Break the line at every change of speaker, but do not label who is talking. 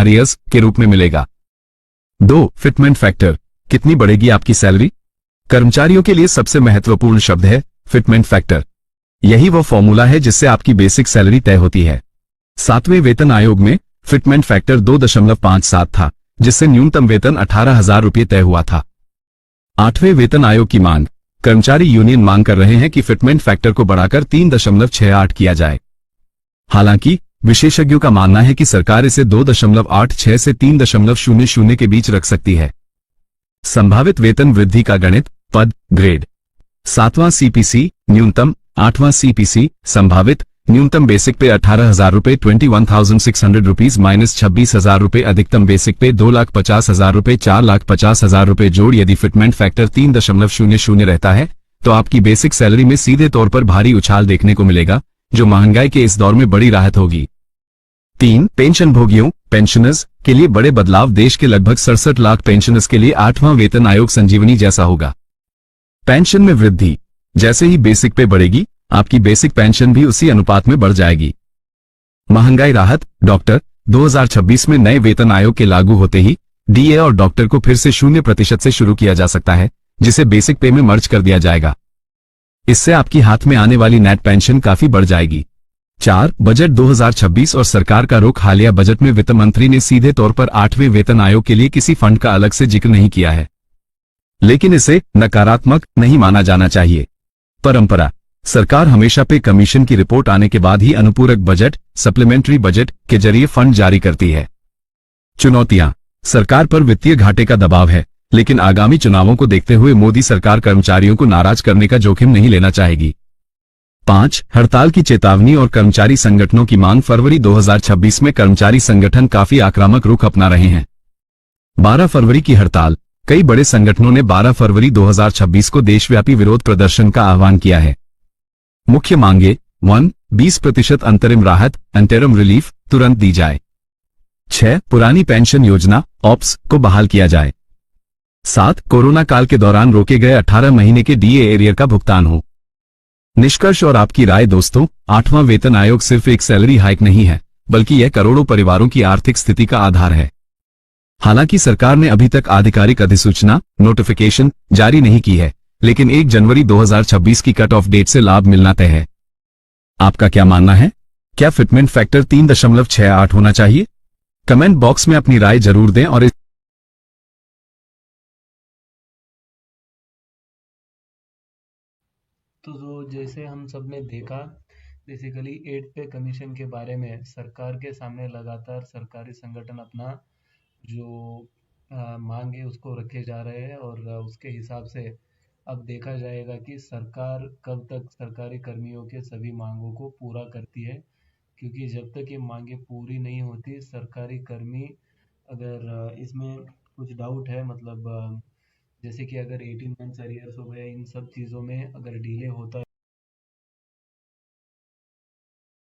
Arrears के रूप में मिलेगा। 2. फिटमेंट फैक्टर, कितनी बढ़ेगी आपकी सैलरी? कर्मचारियों के लिए सबसे महत्वपूर्ण शब्द है फिटमेंट फैक्टर। यही वो फॉर्मूला है जिससे आपकी बेसिक सैलरी तय होती है। 7वें वेतन आयोग में फिटमेंट फैक्टर 2.57 था, जिससे न्यूनतम वेतन 18,000 रुपये तय हुआ था। 8वें वेतन आयोग की मांग, कर्मचारी यूनियन मांग कर रहे हैं कि फिटमेंट फैक्टर को बढ़ाकर 3.68 किया जाए। हालांकि विशेषज्ञों का मानना है कि सरकार इसे 2.86 से 3.00 के बीच रख सकती है। संभावित वेतन वृद्धि का गणित, पद, ग्रेड। 7वां सीपीसी न्यूनतम, 8वां सीपीसी संभावित न्यूनतम बेसिक पे 18,000 रुपये 21,600 रुपीज माइनस 26,000 रुपये, अधिकतम बेसिक पे 2,50,000 रुपये 4,50,000 रुपये जोड़। यदि फिटमेंट फैक्टर 3.00 रहता है तो आपकी बेसिक सैलरी में सीधे तौर पर भारी उछाल देखने को मिलेगा, जो महंगाई के इस दौर में बड़ी राहत होगी। 3. पेंशन भोगियों पेंशनर्स के लिए बड़े बदलाव, देश के लगभग 67 लाख पेंशनर्स के लिए 8वां वेतन आयोग संजीवनी जैसा होगा। पेंशन में वृद्धि, जैसे ही बेसिक पे बढ़ेगी आपकी बेसिक पेंशन भी उसी अनुपात में बढ़ जाएगी। महंगाई राहत, डॉक्टर 2026 में नए वेतन आयोग के लागू होते ही डीए और डॉक्टर को फिर से 0% से शुरू किया जा सकता है, जिसे बेसिक पे में मर्ज कर दिया जाएगा। इससे आपकी हाथ में आने वाली नेट पेंशन काफी बढ़ जाएगी। 4. बजट 2026 और सरकार का रुख, हालिया बजट में वित्त मंत्री ने सीधे तौर पर 8वें वेतन आयोग के लिए किसी फंड का अलग से जिक्र नहीं किया है, लेकिन इसे नकारात्मक नहीं माना जाना चाहिए। परंपरा, सरकार हमेशा पे कमीशन की रिपोर्ट आने के बाद ही अनुपूरक बजट, सप्लीमेंट्री बजट के जरिए फंड जारी करती है। चुनौतियां, सरकार पर वित्तीय घाटे का दबाव है, लेकिन आगामी चुनावों को देखते हुए मोदी सरकार कर्मचारियों को नाराज करने का जोखिम नहीं लेना चाहेगी। 5. हड़ताल की चेतावनी और कर्मचारी संगठनों की मांग, फरवरी 2026 में कर्मचारी संगठन काफी आक्रामक रुख अपना रहे हैं। 12 फरवरी की हड़ताल, कई बड़े संगठनों ने 12 फरवरी 2026 को देशव्यापी विरोध प्रदर्शन का आह्वान किया है। मुख्य मांगे, 1. 20% अंतरिम राहत, इंटरिम रिलीफ तुरंत दी जाए। 6. पुरानी पेंशन योजना ऑप्स को बहाल किया जाए। 7. कोरोना काल के दौरान रोके गए 18 महीने के डीए एरियर का भुगतान हो। निष्कर्ष और आपकी राय दोस्तों, 8वां वेतन आयोग सिर्फ एक सैलरी हाइक नहीं है, बल्कि यह करोड़ों परिवारों की आर्थिक स्थिति का आधार है। हालांकि सरकार ने अभी तक आधिकारिक अधिसूचना नोटिफिकेशन जारी नहीं की है, लेकिन 1 जनवरी 2026 की कट ऑफ डेट से लाभ मिलना तय है। आपका क्या मानना है? क्या फिटमेंट फैक्टर 3.68 होना चाहिए? कमेंट बॉक्स में अपनी राय जरूर दें और
तो जैसे हम सब ने देखा, बेसिकली 8 पे कमीशन के बारे में सरकार के सामने लगातार सरकारी संगठन अपना जो मांग है उसको रखे जा रहे हैं, और उसके हिसाब से अब देखा जाएगा कि सरकार कब तक सरकारी कर्मियों के सभी मांगों को पूरा करती है। क्योंकि जब तक ये मांगे पूरी नहीं होती, सरकारी कर्मी अगर इसमें कुछ डाउट है, मतलब जैसे कि अगर 18 मंथ्स अरियर्स हो गए, इन सब चीज़ों में अगर डिले होता